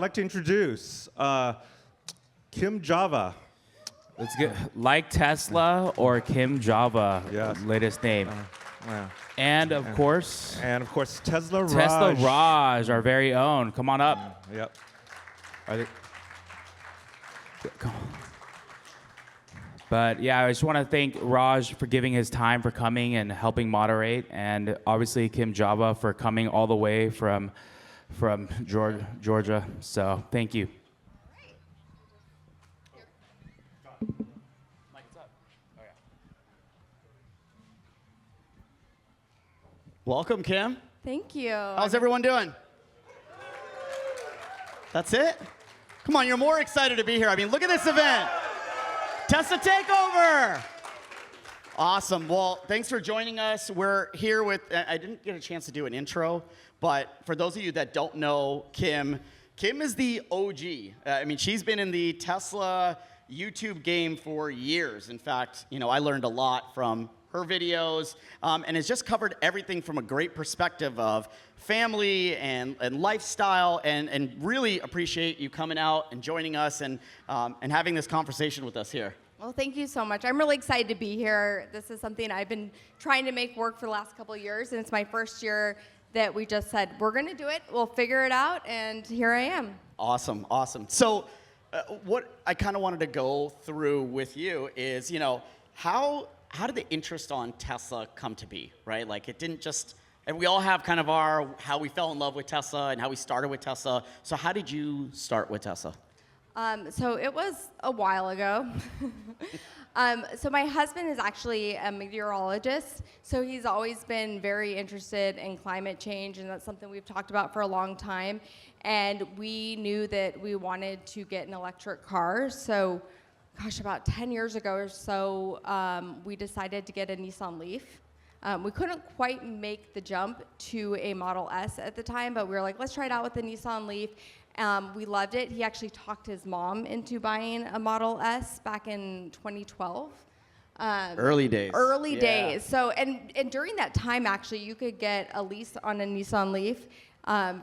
like to introduce Kim Java. Let's get like Tesla or Kim Java, Yes. latest name. Yeah. And of course, Tesla Raj. Tesla Raj, our very own. Come on up. Yep. Are they... Come on. But yeah, I just want to thank Raj for giving his time, for coming and helping moderate, and obviously Kim Java for coming all the way from Georgia. So thank you. Welcome, Kim. Thank you. How's everyone doing? That's it? Come on, you're more excited to be here. I mean, look at this event. Tesla Takeover. Awesome. Well, thanks for joining us. We're here with, I didn't get a chance to do an intro, but for those of you that don't know Kim is the OG. I mean, she's been in the Tesla YouTube game for years. In fact, I learned a lot from her videos, and has just covered everything from a great perspective of family and lifestyle, and really appreciate you coming out and joining us and having this conversation with us here. Well, thank you so much. I'm really excited to be here. This is something I've been trying to make work for the last couple of years, and it's my first year that we just said, we're going to do it, we'll figure it out, and here I am. Awesome, awesome. So what I kind of wanted to go through with you is, how did the interest on Tesla come to be, right? Like, it didn't just, and we all have kind of how we fell in love with Tesla and how we started with Tesla. So how did you start with Tesla? So it was a while ago. So my husband is actually a meteorologist, so he's always been very interested in climate change, and that's something we've talked about for a long time. And we knew that we wanted to get an electric car, so gosh, about 10 years ago or so, we decided to get a Nissan Leaf. We couldn't quite make the jump to a Model S at the time, but we were like, let's try it out with the Nissan Leaf. We loved it. He actually talked his mom into buying a Model S back in 2012. Early days. Early days. So, and during that time, actually, you could get a lease on a Nissan Leaf.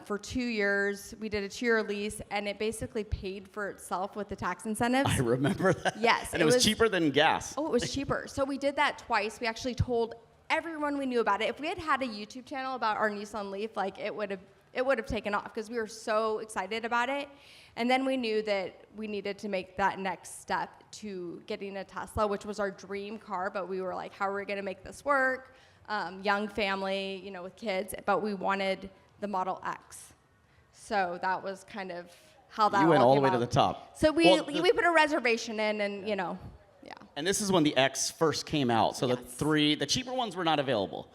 For 2 years. We did a 2-year lease, and it basically paid for itself with the tax incentives. I remember that. Yes. And it was cheaper than gas. Oh, it was cheaper. So we did that twice. We actually told everyone we knew about it. If we had a YouTube channel about our Nissan Leaf, like, it would have taken off because we were so excited about it. And then we knew that we needed to make that next step to getting a Tesla, which was our dream car, but we were like, how are we going to make this work? Young family, with kids, but we wanted the Model X. So that was kind of how that You went all the way came to out. the top. So we put a reservation in, and yeah. And this is when the X first came out. So Yes. the cheaper ones were not available.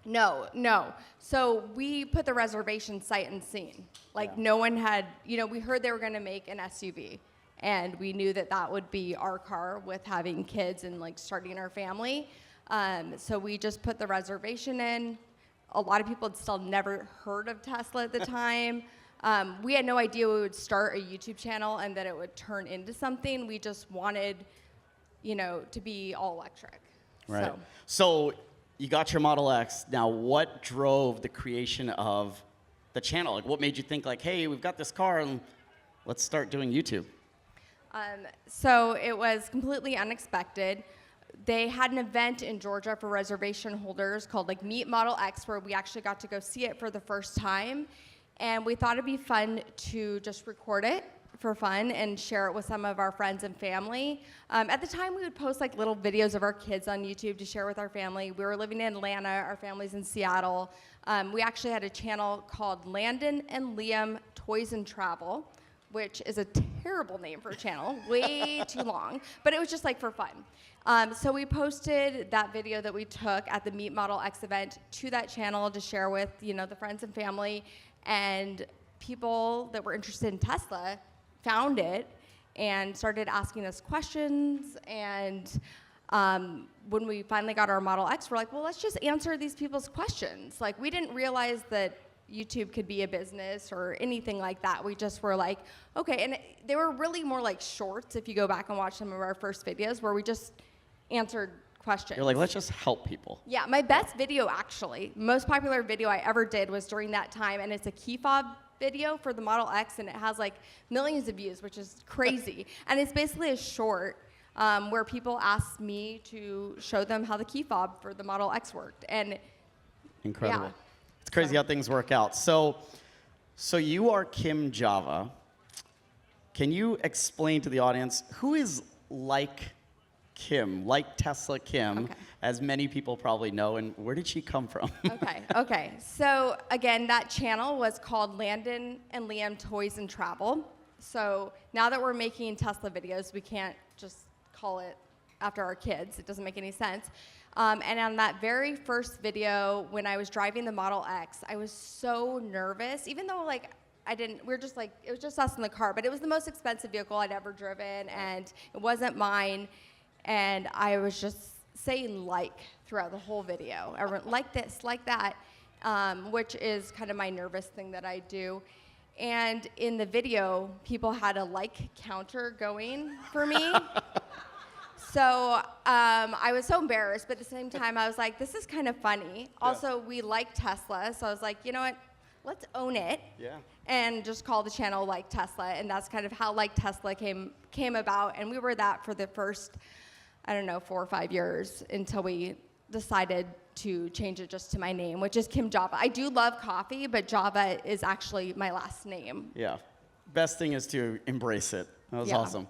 No. So we put the reservation sight unseen. Like, no one had, we heard they were going to make an SUV, and we knew that would be our car with having kids and like starting our family. So we just put the reservation in. A lot of people had still never heard of Tesla at the time. We had no idea we would start a YouTube channel and that it would turn into something. We just wanted, to be all electric. Right. So you got your Model X. Now, what drove the creation of the channel? Like, what made you think, like, hey, we've got this car, and let's start doing YouTube? So it was completely unexpected. They had an event in Georgia for reservation holders called Meet Model X, where we actually got to go see it for the first time. And we thought it'd be fun to just record it for fun and share it with some of our friends and family. At the time, we would post little videos of our kids on YouTube to share with our family. We were living in Atlanta, our family's in Seattle. We actually had a channel called Landon and Liam Toys and Travel, which is a terrible name for a channel, way too long, but it was just for fun. So we posted that video that we took at the Meet Model X event to that channel to share with the friends and family, and people that were interested in Tesla found it and started asking us questions. And when we finally got our Model X, we're like, well, let's just answer these people's questions. We didn't realize that YouTube could be a business or anything like that. We just were like, okay. And they were really more like shorts, if you go back and watch some of our first videos, where we just answered questions. You're like, let's just help people. Yeah, my best video, actually, most popular video I ever did was during that time, and it's a key fob video for the Model X, and it has like millions of views, which is crazy. And it's basically a short where people asked me to show them how the key fob for the Model X worked. And Incredible. yeah. It's crazy how things work out. So you are Kim Java. Can you explain to the audience who is like Kim, like Tesla Kim, Okay. as many people probably know, and where did she come from? Okay. So again, that channel was called Landon and Liam Toys and Travel. So now that we're making Tesla videos, we can't just call it after our kids. It doesn't make any sense. And on that very first video, when I was driving the Model X, I was so nervous, even though like we were just like, it was just us in the car, but it was the most expensive vehicle I'd ever driven, and it wasn't mine. And I was just saying like throughout the whole video. I went like this, like that, which is kind of my nervous thing that I do. And in the video, people had a like counter going for me. So I was so embarrassed, but at the same time, I was like, this is kind of funny. Also, we like Tesla, so I was like, you know what? Let's own it. Yeah. And just call the channel Like Tesla, and that's kind of how Like Tesla came about. And we were that for the first, I don't know, 4 or 5 years until we decided to change it just to my name, which is Kim Java. I do love coffee, but Java is actually my last name. Yeah. Best thing is to embrace it. That was Yeah. awesome.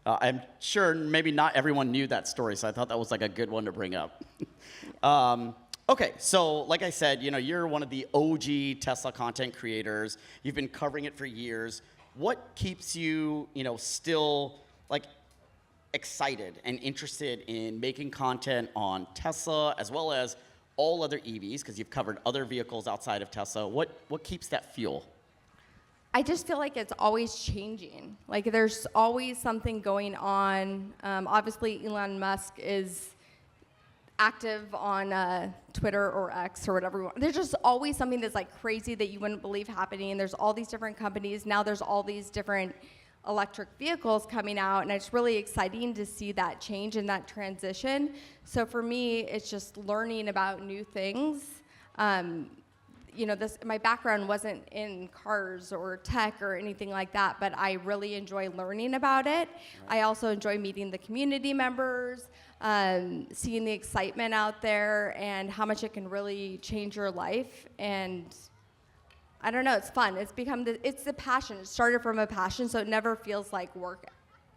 I'm sure maybe not everyone knew that story, so I thought that was like a good one to bring up. Okay, so like I said, you're one of the OG Tesla content creators. You've been covering it for years. What keeps you, still like excited and interested in making content on Tesla as well as all other EVs, because you've covered other vehicles outside of Tesla? What keeps that fuel? I just feel like it's always changing. Like there's always something going on. Obviously, Elon Musk is active on Twitter or X or whatever you want. There's just always something that's like crazy that you wouldn't believe happening. There's all these different companies. Now there's all these different electric vehicles coming out, and it's really exciting to see that change and that transition. So for me, it's just learning about new things. My background wasn't in cars or tech or anything like that, but I really enjoy learning about it. Right. I also enjoy meeting the community members, seeing the excitement out there and how much it can really change your life. And I don't know, it's fun. It's the passion. It started from a passion, so it never feels like work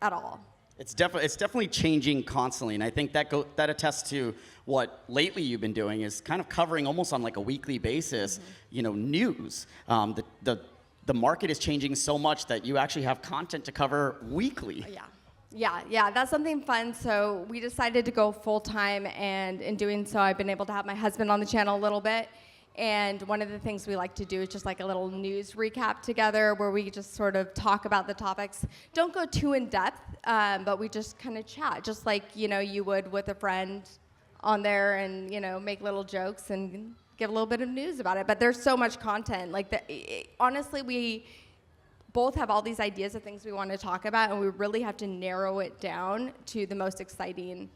at all. It's definitely changing constantly, and I think that attests to what lately you've been doing is kind of covering almost on like a weekly basis, news. The market is changing so much that you actually have content to cover weekly. Yeah, that's something fun. So we decided to go full time, and in doing so, I've been able to have my husband on the channel a little bit. And one of the things we like to do is just like a little news recap together where we just sort of talk about the topics. Don't go too in depth, but we just kind of chat, just like, you would with a friend on there, and, make little jokes and give a little bit of news about it. But there's so much content. Honestly, we both have all these ideas of things we want to talk about, and we really have to narrow it down to the most exciting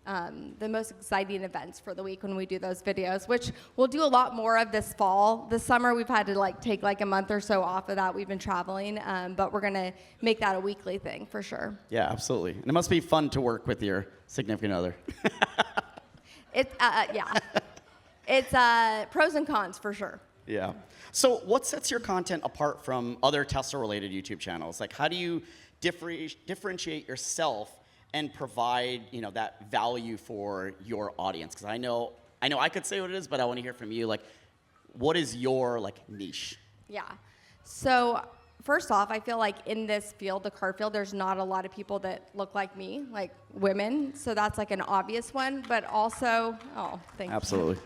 events for the week when we do those videos, which we'll do a lot more of this fall. This summer, we've had to take a month or so off of that. We've been traveling, but we're gonna make that a weekly thing for sure. Yeah, absolutely. And it must be fun to work with your significant other. Yeah. It's pros and cons for sure. Yeah. So what sets your content apart from other Tesla-related YouTube channels? Like, how do you differentiate yourself and provide, that value for your audience? Because I know I could say what it is, but I want to hear from you. Like, what is your niche? Yeah. So first off, I feel like in this field, the car field, there's not a lot of people that look like me, like women. So that's an obvious one. But also, thank you. Absolutely.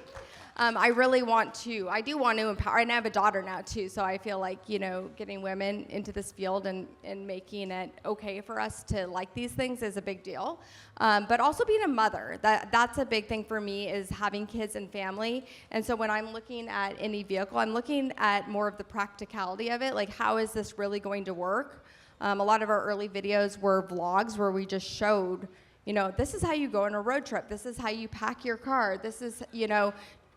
I do want to empower, and I have a daughter now too, so I feel like, getting women into this field and making it okay for us to like these things is a big deal. But also being a mother, that's a big thing for me, is having kids and family. And so when I'm looking at any vehicle, I'm looking at more of the practicality of it, like how is this really going to work? A lot of our early videos were vlogs where we just showed, this is how you go on a road trip, this is how you pack your car, this is,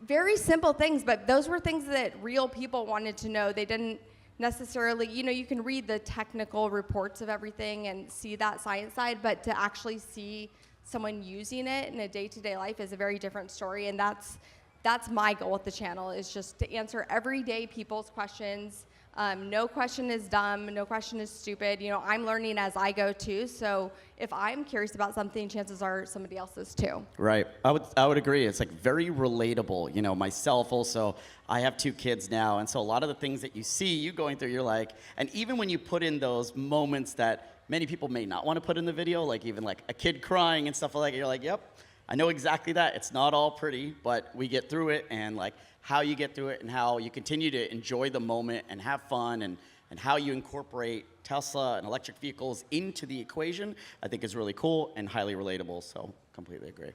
very simple things, but those were things that real people wanted to know. They didn't necessarily, you can read the technical reports of everything and see that science side, but to actually see someone using it in a day-to-day life is a very different story. And that's my goal with the channel, is just to answer everyday people's questions. No question is dumb, no question is stupid. I'm learning as I go too, so if I'm curious about something, chances are somebody else is too. Right. I would agree. It's like very relatable. Myself also, I have 2 kids now, and so a lot of the things that you see you going through, you're like, and even when you put in those moments that many people may not want to put in the video, like even like a kid crying and stuff like that, you're like, yep, I know exactly that. It's not all pretty, but we get through it, and like how you get through it and how you continue to enjoy the moment and have fun, and how you incorporate Tesla and electric vehicles into the equation, I think is really cool and highly relatable, so completely agree.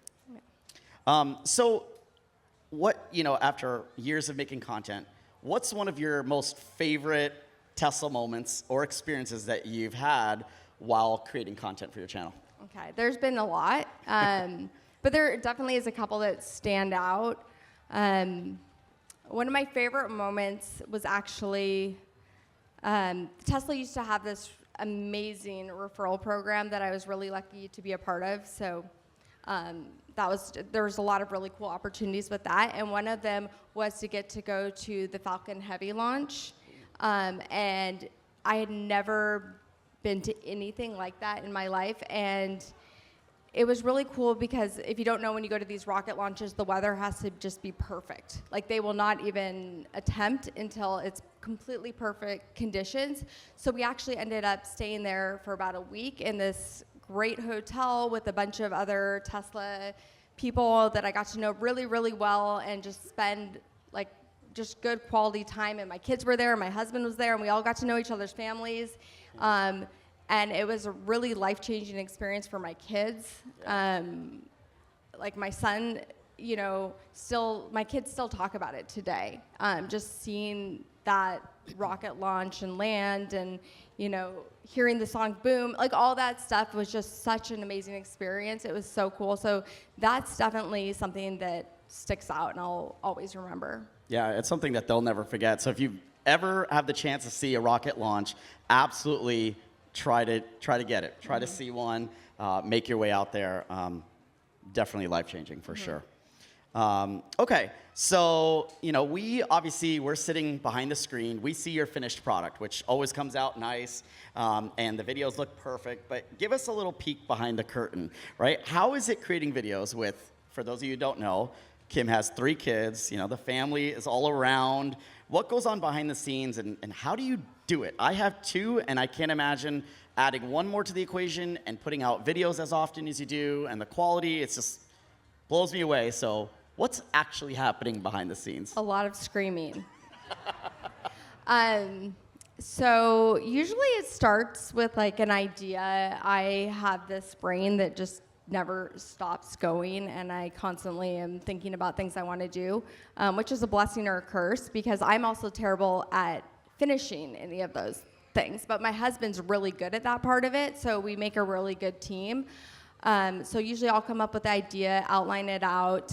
Yeah. So what, after years of making content, what's one of your most favorite Tesla moments or experiences that you've had while creating content for your channel? Okay, there's been a lot, but there definitely is a couple that stand out. One of my favorite moments was actually, Tesla used to have this amazing referral program that I was really lucky to be a part of. So there was a lot of really cool opportunities with that, and one of them was to get to go to the Falcon Heavy launch, and I had never been to anything like that in my life, and it was really cool because if you don't know, when you go to these rocket launches, the weather has to just be perfect. Like, they will not even attempt until it's completely perfect conditions. So we actually ended up staying there for about a week in this great hotel with a bunch of other Tesla people that I got to know really, really well, and just spend like just good quality time. And my kids were there, and my husband was there, and we all got to know each other's families. And it was a really life-changing experience for my kids. Like my son, my kids still talk about it today. Just seeing that rocket launch and land, and hearing the song Boom, like all that stuff was just such an amazing experience. It was so cool. So that's definitely something that sticks out and I'll always remember. Yeah, it's something that they'll never forget. So if you ever have the chance to see a rocket launch, absolutely try to get it. Try to see one. Make your way out there. Definitely life-changing for sure. Okay, so we're sitting behind the screen. We see your finished product, which always comes out nice, and the videos look perfect. But give us a little peek behind the curtain, right? How is it creating videos with? For those of you who don't know, Kim has 3 kids. The family is all around. What goes on behind the scenes, and how do you do it? I have 2, and I can't imagine adding 1 more to the equation and putting out videos as often as you do, and the quality, it just blows me away. So what's actually happening behind the scenes? A lot of screaming. So usually it starts with like an idea. I have this brain that just never stops going, and I constantly am thinking about things I want to do, which is a blessing or a curse, because I'm also terrible at finishing any of those things. But my husband's really good at that part of it, so we make a really good team. So usually I'll come up with the idea, outline it out,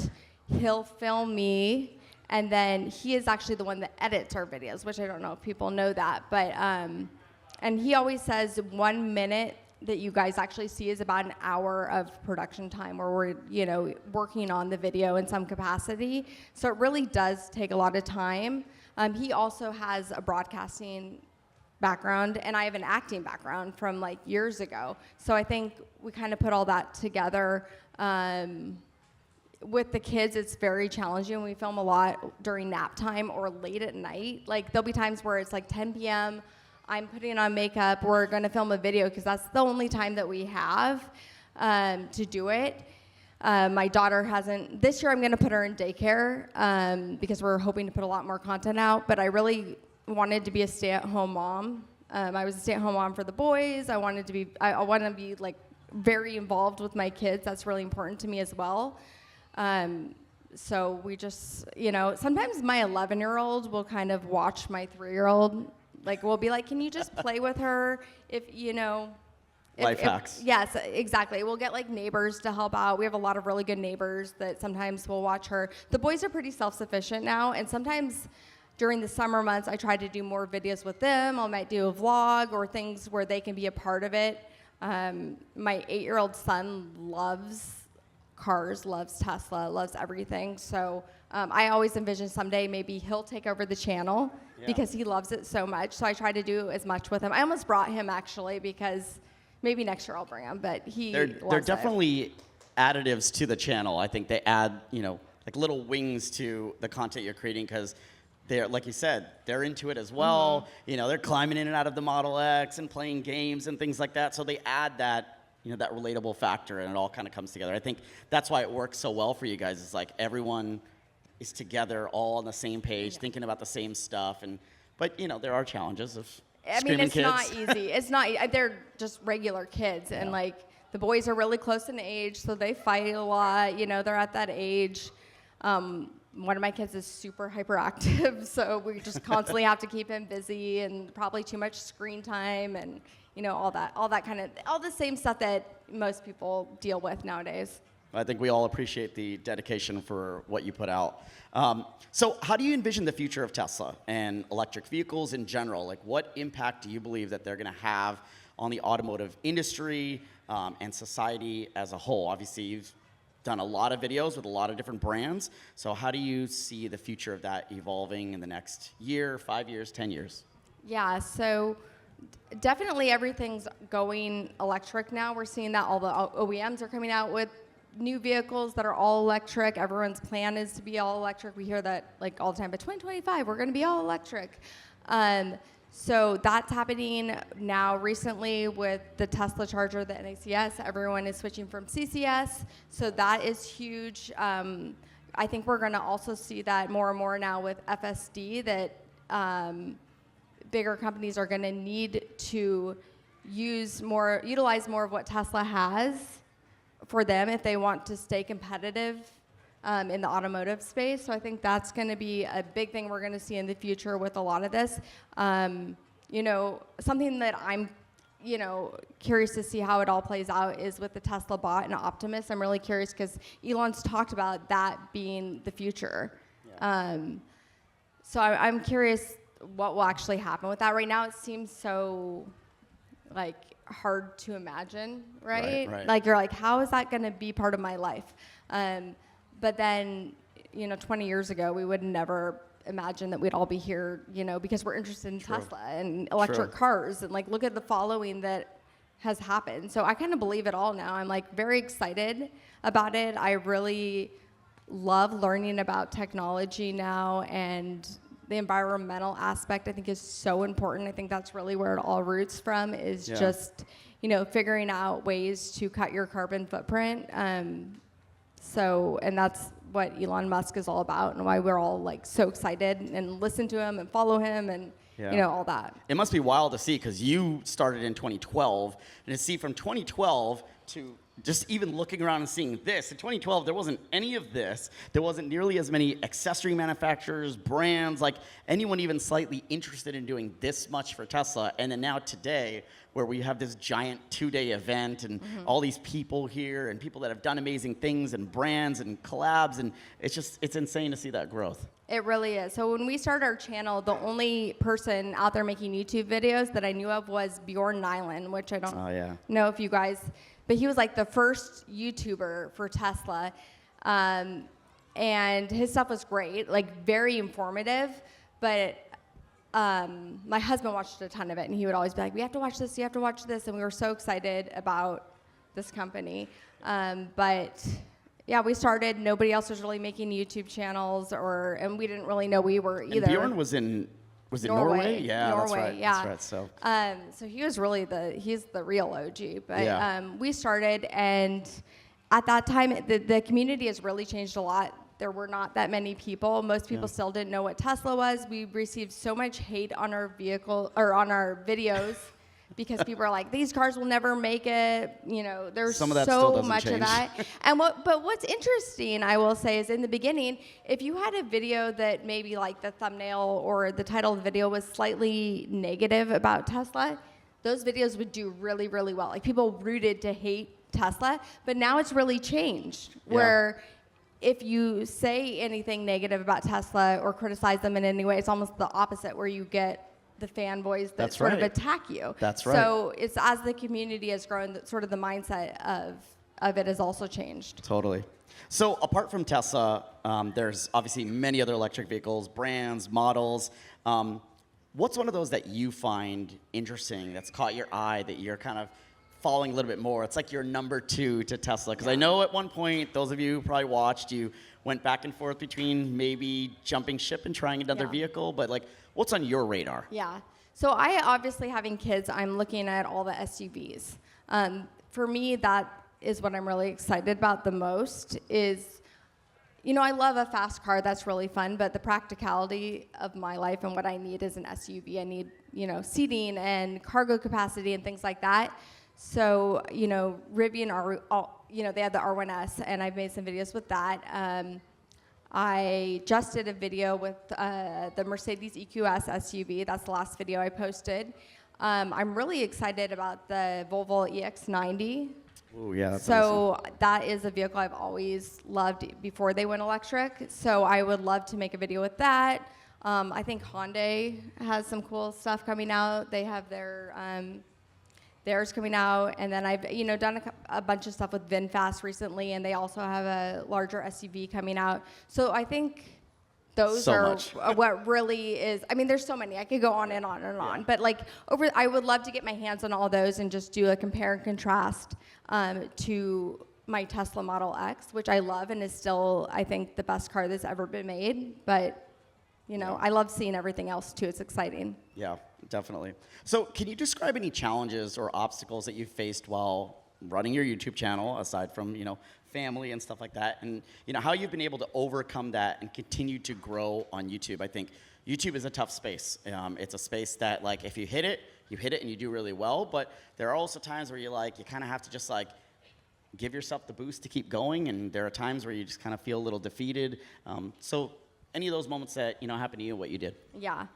he'll film me, and then he is actually the one that edits our videos, which I don't know if people know that, but and he always says 1 minute that you guys actually see is about an hour of production time where we're working on the video in some capacity. So it really does take a lot of time. He also has a broadcasting background, and I have an acting background from like years ago. So I think we kind of put all that together. With the kids, it's very challenging. We film a lot during nap time or late at night. Like, there'll be times where it's like 10 p.m., I'm putting on makeup, we're gonna film a video, because that's the only time that we have to do it. My daughter this year I'm gonna put her in daycare because we're hoping to put a lot more content out, but I really wanted to be a stay-at-home mom. I was a stay-at-home mom for the boys. I want to be like very involved with my kids. That's really important to me as well. So we just, sometimes my 11-year-old will kind of watch my 3-year-old. Like, we'll be like, can you just play with her? Life hacks. Yes, exactly. We'll get like neighbors to help out. We have a lot of really good neighbors that sometimes will watch her. The boys are pretty self-sufficient now, and sometimes during the summer months, I try to do more videos with them. I might do a vlog or things where they can be a part of it. My 8-year-old son loves cars, loves Tesla, loves everything. So I always envision someday maybe he'll take over the channel because he loves it so much. So I try to do as much with him. I almost brought him actually because maybe next year I'll bring him, but they're definitely additives to the channel. I think they add, like little wings to the content you're creating because they're, like you said, they're into it as well. They're climbing in and out of the Model X and playing games and things like that. So they add that, that relatable factor, and it all kind of comes together. I think that's why it works so well for you guys. It's like everyone is together, all on the same page, thinking about the same stuff. But there are challenges of screaming kids. Not easy. It's not. They're just regular kids, and like the boys are really close in age, so they fight a lot. They're at that age. One of my kids is super hyperactive, so we just constantly have to keep him busy, and probably too much screen time, and all the same stuff that most people deal with nowadays. I think we all appreciate the dedication for what you put out. So how do you envision the future of Tesla and electric vehicles in general? Like, what impact do you believe that they're going to have on the automotive industry and society as a whole? Obviously, you've done a lot of videos with a lot of different brands. So how do you see the future of that evolving in the next year, 5 years, 10 years? Yeah, so definitely everything's going electric now. We're seeing that all the OEMs are coming out with new vehicles that are all electric. Everyone's plan is to be all electric. We hear that like all the time, but 2025, we're going to be all electric. So that's happening now recently with the Tesla charger, the NACS. Everyone is switching from CCS, so that is huge. I think we're going to also see that more and more now with FSD, that bigger companies are going to need to utilize more of what Tesla has for them if they want to stay competitive in the automotive space. So I think that's going to be a big thing we're going to see in the future with a lot of this. Something that I'm curious to see how it all plays out is with the Tesla bot and Optimus. I'm really curious because Elon's talked about that being the future. So I'm curious what will actually happen with that. Right now it seems so hard to imagine, right? Like you're like, how is that going to be part of my life? But then, 20 years ago, we would never imagine that we'd all be here, because we're interested in Tesla and electric cars, and look at the following that has happened. So I kind of believe it all now. I'm very excited about it. I really love learning about technology now, and the environmental aspect I think is so important. I think that's really where it all roots from, is just, figuring out ways to cut your carbon footprint. And that's what Elon Musk is all about, and why we're all so excited and listen to him and follow him and all that. It must be wild to see, because you started in 2012, and to see from 2012 to just even looking around and seeing this. In 2012, there wasn't any of this. There wasn't nearly as many accessory manufacturers, brands, anyone even slightly interested in doing this much for Tesla. And then now today, where we have this giant 2-day event and all these people here and people that have done amazing things and brands and collabs, and it's insane to see that growth. It really is. So when we started our channel, the only person out there making YouTube videos that I knew of was Bjorn Nyland, which I don't know if you guys, but he was the first YouTuber for Tesla. And his stuff was great, very informative, but my husband watched a ton of it, and he would always be like, we have to watch this, you have to watch this, and we were so excited about this company. But yeah, we started, nobody else was really making YouTube channels, and we didn't really know we were either. And Bjorn was in Norway? Yeah, Norway, that's right. So he was really he's the real OG. But we started, and at that time, the community has really changed a lot. There were not that many people. Most people still didn't know what Tesla was. We received so much hate on our on our videos because people are like, these cars will never make it. There's Some of that so still doesn't much change. of that. But what's interesting, I will say, is in the beginning, if you had a video that maybe the thumbnail or the title of the video was slightly negative about Tesla, those videos would do really, really well. People rooted to hate Tesla, but now it's really changed where if you say anything negative about Tesla or criticize them in any way, it's almost the opposite, where you get the fanboys that That's sort of right. attack you. That's right. So it's as the community has grown, that sort of the mindset of it has also changed. Totally. So apart from Tesla, there's obviously many other electric vehicles, brands, models. What's one of those that you find interesting, that's caught your eye, that you're kind of following a little bit more? It's like your number 2 to Tesla. Because I know at one point, those of you who probably watched, you went back and forth between maybe jumping ship and trying another Yeah. vehicle. But like, what's on your radar? Yeah. So I obviously, having kids, I'm looking at all the SUVs. For me, that is what I'm really excited about the most is, you know, I love a fast car. That's really fun. But the practicality of my life and what I need is an SUV. I need, you know, seating and cargo capacity and things like that. So, you know, Rivian, you know, they had the R1S, and I've made some videos with that. I just did a video with the Mercedes EQS SUV. That's the last video I posted. I'm really excited about the Volvo EX90. Oh, yeah. That's So that is a vehicle I've always loved before they went electric. So I would love to make a video with that. I think Hyundai has some cool stuff coming out. They have theirs coming out, and then I've, you know, done a bunch of stuff with VinFast recently, and they also have a larger SUV coming out. So I think those So are much. what really is. I mean, there's so many. I could go on and on and on. But like I would love to get my hands on all those and just do a compare and contrast to my Tesla Model X, which I love and is still, I think, the best car that's ever been made. But you know, I love seeing everything else too. It's exciting. Yeah, definitely. So can you describe any challenges or obstacles that you faced while running your YouTube channel, aside from, you know, family and stuff like that, and, you know, how you've been able to overcome that and continue to grow on YouTube? I think YouTube is a tough space. It's a space that, like, if you hit it and you do really well, but there are also times where you kind of have to just, like, give yourself the boost to keep going, and there are times where you just kind of feel a little defeated. So any of those moments that, you know, happened to you, what you did? Yeah.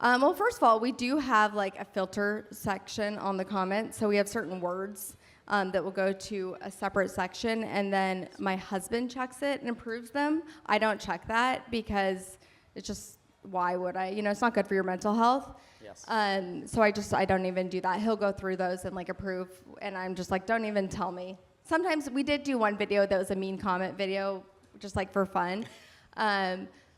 Well, first of all, we do have like a filter section on the comments. So we have certain words that will go to a separate section, and then my husband checks it and approves them. I don't check that because it's just, why would I? You know, it's not good for your mental health. Yes. So I don't even do that. He'll go through those and like approve, and I'm just like, don't even tell me. Sometimes we did do one video that was a mean comment video, just like for fun.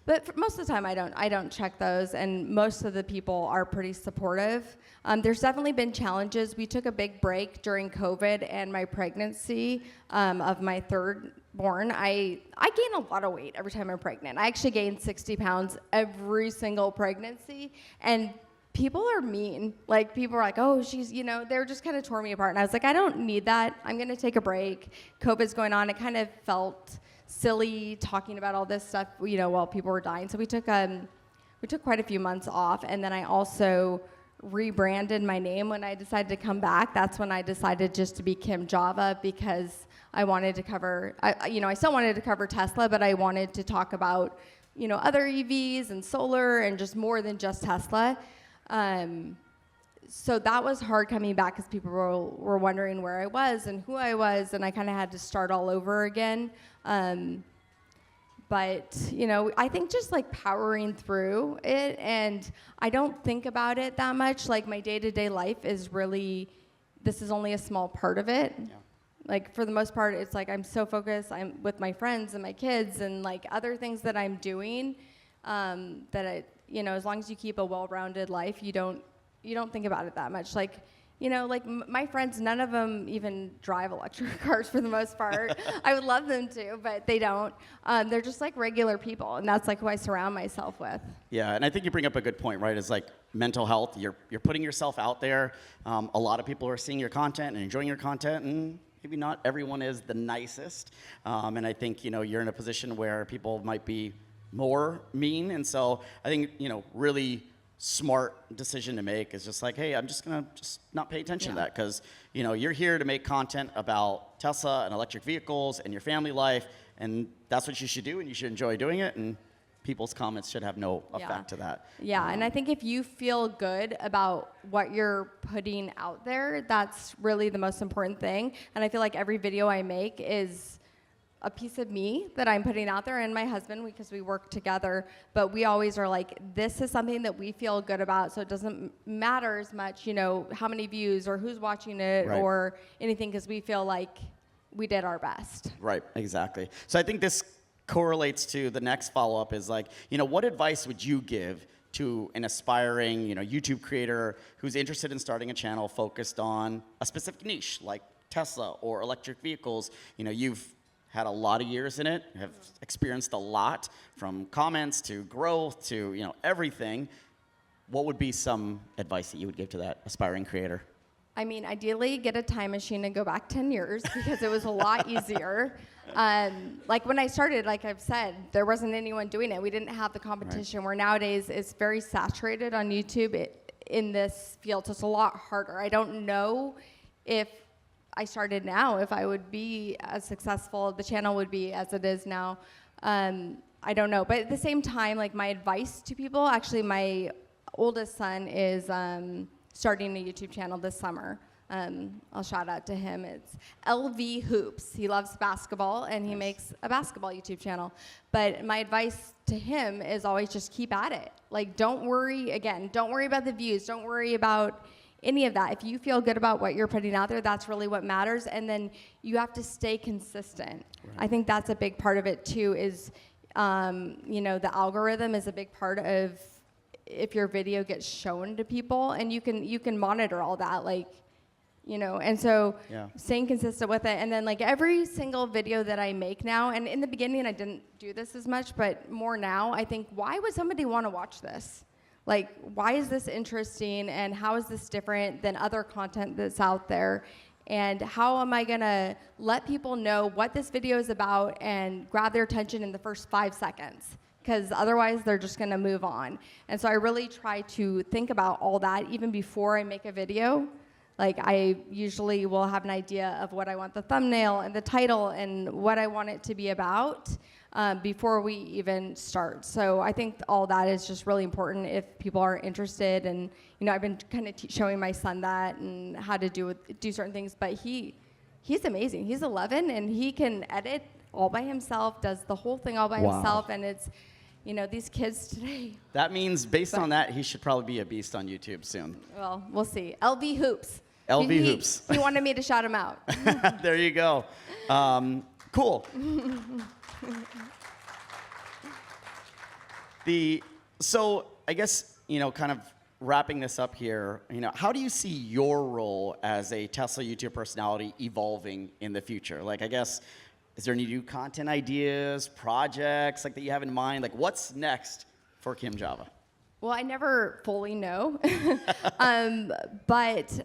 But for most of the time, I don't check those, and most of the people are pretty supportive. There's definitely been challenges. We took a big break during COVID and my pregnancy of my third born. I gain a lot of weight every time I'm pregnant. I actually gained 60 pounds every single pregnancy, and people are mean. Like, people are like, oh, she's, you know, they're just kind of tore me apart. And I was like, I don't need that. I'm going to take a break. COVID's going on. It kind of felt silly talking about all this stuff, you know, while people were dying. So we took quite a few months off, and then I also rebranded my name when I decided to come back. That's when I decided just to be Kim Java, because I wanted to cover, I still wanted to cover Tesla, but I wanted to talk about, you know, other EVs and solar and just more than just Tesla. So that was hard coming back because people were wondering where I was and who I was, and I kind of had to start all over again. But, you know, I think just like powering through it, and I don't think about it that much. Like, my day-to-day life is really, this is only a small part of it. Yeah. Like, for the most part, it's like I'm so focused. I'm with my friends and my kids and like other things that I'm doing, that I, you know, as long as you keep a well-rounded life, you don't think about it that much. Like, you know, like my friends, none of them even drive electric cars for the most part. I would love them to, but they don't. They're just like regular people, and that's like who I surround myself with. Yeah, and I think you bring up a good point, right? It's like mental health. You're putting yourself out there. A lot of people are seeing your content and enjoying your content, and maybe not everyone is the nicest. And I think, you know, you're in a position where people might be more mean, and so I think, you know, really smart decision to make is just like, hey, I'm just gonna not pay attention to that, because, you know, you're here to make content about Tesla and electric vehicles and your family life, and that's what you should do, and you should enjoy doing it, and people's comments should have no effect to that. Yeah, and I think if you feel good about what you're putting out there, that's really the most important thing. And I feel like every video I make is a piece of me that I'm putting out there, and my husband, because we work together, but we always are like, this is something that we feel good about, so it doesn't matter as much, you know, how many views or who's watching it Right. or anything, because we feel like we did our best. Right, exactly. So I think this correlates to the next follow-up is like, you know, what advice would you give to an aspiring, you know, YouTube creator who's interested in starting a channel focused on a specific niche, like Tesla or electric vehicles? You know, you've had a lot of years in it, have experienced a lot from comments to growth to, you know, everything. What would be some advice that you would give to that aspiring creator? I mean, ideally, get a time machine and go back 10 years because it was a lot easier. Like when I started, like I've said, there wasn't anyone doing it. We didn't have the competition. Where nowadays it's very saturated on YouTube in this field, so it's a lot harder. I don't know if I started now, if I would be as successful, the channel would be as it is now. I don't know. But at the same time, like my advice to people, actually my oldest son is starting a YouTube channel this summer. I'll shout out to him. It's LV Hoops. He loves basketball, and he makes a basketball YouTube channel. But my advice to him is always just keep at it. Like, don't worry about the views. Don't worry about any of that. If you feel good about what you're putting out there, that's really what matters. And then you have to stay consistent. Right. I think that's a big part of it too, is, you know, the algorithm is a big part of if your video gets shown to people, and you can monitor all that, like, you know, and so staying consistent with it. And then like every single video that I make now, and in the beginning I didn't do this as much, but more now, I think, why would somebody want to watch this? Like, why is this interesting, and how is this different than other content that's out there? And how am I gonna let people know what this video is about and grab their attention in the first 5 seconds? Because otherwise they're just gonna move on. And so I really try to think about all that even before I make a video. Like, I usually will have an idea of what I want the thumbnail and the title and what I want it to be about before we even start. So I think all that is just really important if people are interested. And, you know, I've been kind of showing my son that and how to do certain things. But he's amazing. He's 11, and he can edit all by himself, does the whole thing all by himself. And it's, you know, these kids today. That means, based on that, he should probably be a beast on YouTube soon. Well, we'll see. LV Hoops. LV Hoops. He wanted me to shout him out. There you go. Cool. So I guess, you know, kind of wrapping this up here, you know, how do you see your role as a Tesla YouTube personality evolving in the future? Like, I guess, is there any new content ideas, projects like that you have in mind? Like, what's next for Kim Java? Well, I never fully know, but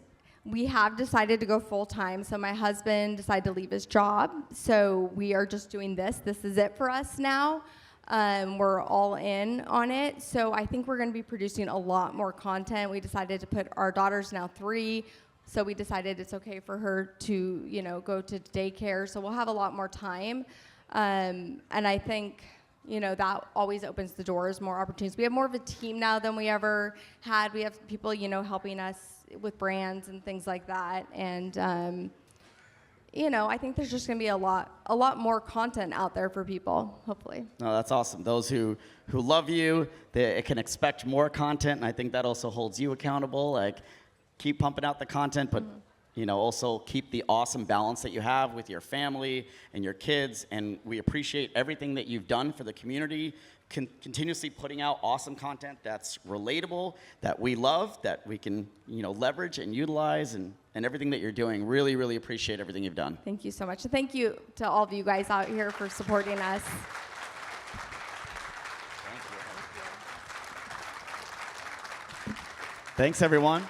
we have decided to go full time. So my husband decided to leave his job. So we are just doing this. This is it for us now. We're all in on it. So I think we're going to be producing a lot more content. We decided to put, our daughter's now 3. So we decided it's okay for her to, you know, go to daycare. So we'll have a lot more time. And I think, you know, that always opens the doors, more opportunities. We have more of a team now than we ever had. We have people, you know, helping us with brands and things like that. And, you know, I think there's just going to be a lot more content out there for people, hopefully. No, that's awesome. Those who love you, they can expect more content, and I think that also holds you accountable. Like, keep pumping out the content, but you know, also keep the awesome balance that you have with your family and your kids. And we appreciate everything that you've done for the community, continuously putting out awesome content that's relatable, that we love, that we can, you know, leverage and utilize, and everything that you're doing. Really, really appreciate everything you've done. Thank you so much. Thank you to all of you guys out here for supporting us. Thanks, everyone.